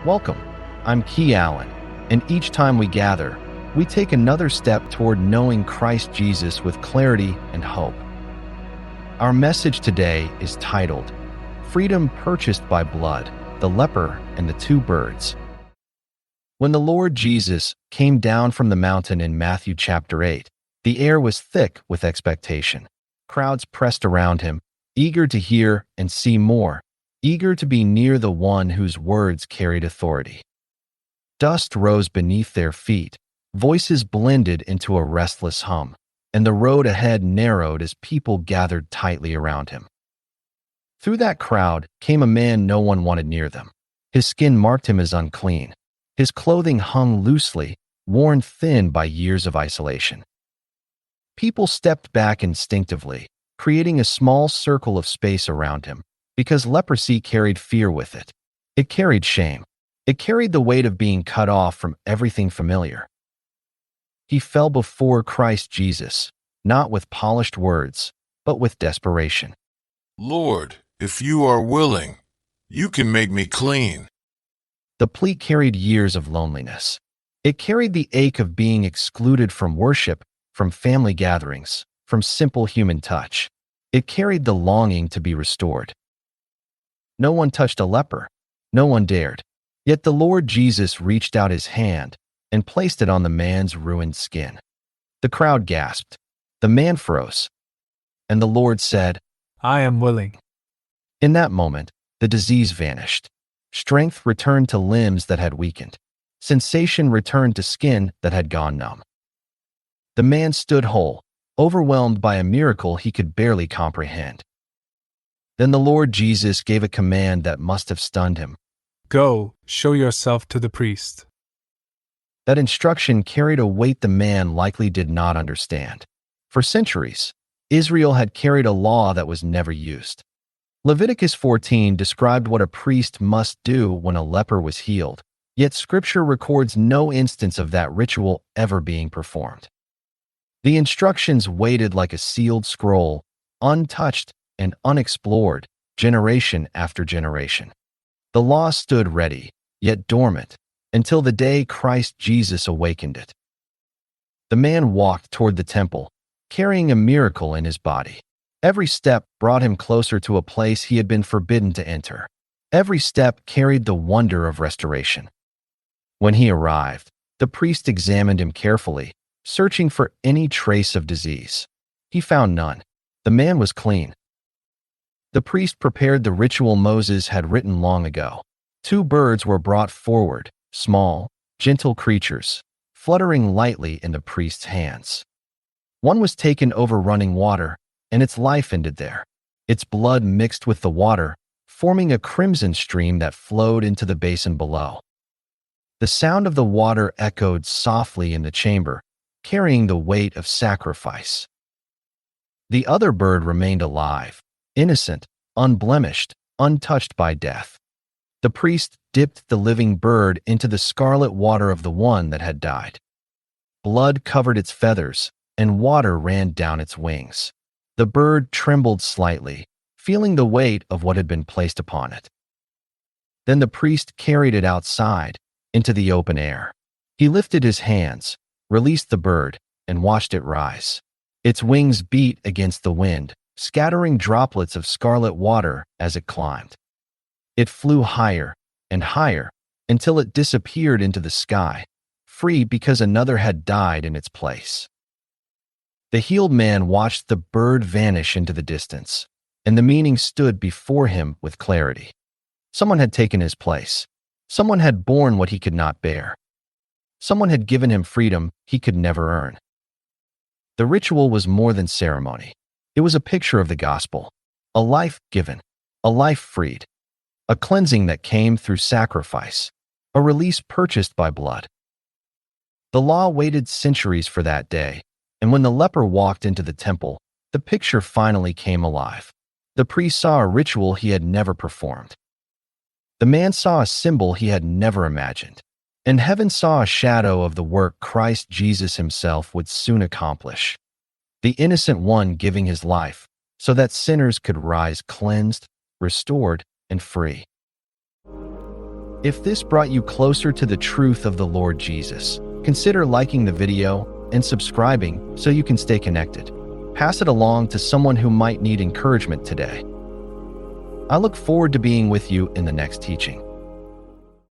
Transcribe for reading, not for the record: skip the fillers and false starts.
Welcome. I'm Key Allen, and each time we gather, we take another step toward knowing Christ Jesus with clarity and hope. Our message today is titled, Freedom Purchased by Blood, the Leper and the Two Birds. When the Lord Jesus came down from the mountain in Matthew chapter 8, the air was thick with expectation. Crowds pressed around him, eager to hear and see more, eager to be near the one whose words carried authority. Dust rose beneath their feet, voices blended into a restless hum, and the road ahead narrowed as people gathered tightly around him. Through that crowd came a man no one wanted near them. His skin marked him as unclean. His clothing hung loosely, worn thin by years of isolation. People stepped back instinctively, creating a small circle of space around him, because leprosy carried fear with it. It carried shame. It carried the weight of being cut off from everything familiar. He fell before Christ Jesus, not with polished words, but with desperation. Lord, if you are willing, you can make me clean. The plea carried years of loneliness. It carried the ache of being excluded from worship, from family gatherings, from simple human touch. It carried the longing to be restored. No one touched a leper. No one dared. Yet the Lord Jesus reached out his hand and placed it on the man's ruined skin. The crowd gasped. The man froze. And the Lord said, I am willing. In that moment, the disease vanished. Strength returned to limbs that had weakened. Sensation returned to skin that had gone numb. The man stood whole, overwhelmed by a miracle he could barely comprehend. Then the Lord Jesus gave a command that must have stunned him. Go, show yourself to the priest. That instruction carried a weight the man likely did not understand. For centuries, Israel had carried a law that was never used. Leviticus 14 described what a priest must do when a leper was healed, yet Scripture records no instance of that ritual ever being performed. The instructions waited like a sealed scroll, untouched and unexplored, generation after generation. The law stood ready, yet dormant, until the day Christ Jesus awakened it. The man walked toward the temple, carrying a miracle in his body. Every step brought him closer to a place he had been forbidden to enter. Every step carried the wonder of restoration. When he arrived, the priest examined him carefully, searching for any trace of disease. He found none. The man was clean. The priest prepared the ritual Moses had written long ago. Two birds were brought forward, small, gentle creatures, fluttering lightly in the priest's hands. One was taken over running water, and its life ended there. Its blood mixed with the water, forming a crimson stream that flowed into the basin below. The sound of the water echoed softly in the chamber, carrying the weight of sacrifice. The other bird remained alive, innocent, unblemished, untouched by death. The priest dipped the living bird into the scarlet water of the one that had died. Blood covered its feathers, and water ran down its wings. The bird trembled slightly, feeling the weight of what had been placed upon it. Then the priest carried it outside, into the open air. He lifted his hands, released the bird, and watched it rise. Its wings beat against the wind, scattering droplets of scarlet water as it climbed. It flew higher and higher until it disappeared into the sky, free because another had died in its place. The healed man watched the bird vanish into the distance, and the meaning stood before him with clarity. Someone had taken his place. Someone had borne what he could not bear. Someone had given him freedom he could never earn. The ritual was more than ceremony. It was a picture of the gospel, a life given, a life freed, a cleansing that came through sacrifice, a release purchased by blood. The law waited centuries for that day, and when the leper walked into the temple, the picture finally came alive. The priest saw a ritual he had never performed. The man saw a symbol he had never imagined, and heaven saw a shadow of the work Christ Jesus himself would soon accomplish. The innocent one giving his life so that sinners could rise cleansed, restored, and free. If this brought you closer to the truth of the Lord Jesus, consider liking the video and subscribing so you can stay connected. Pass it along to someone who might need encouragement today. I look forward to being with you in the next teaching.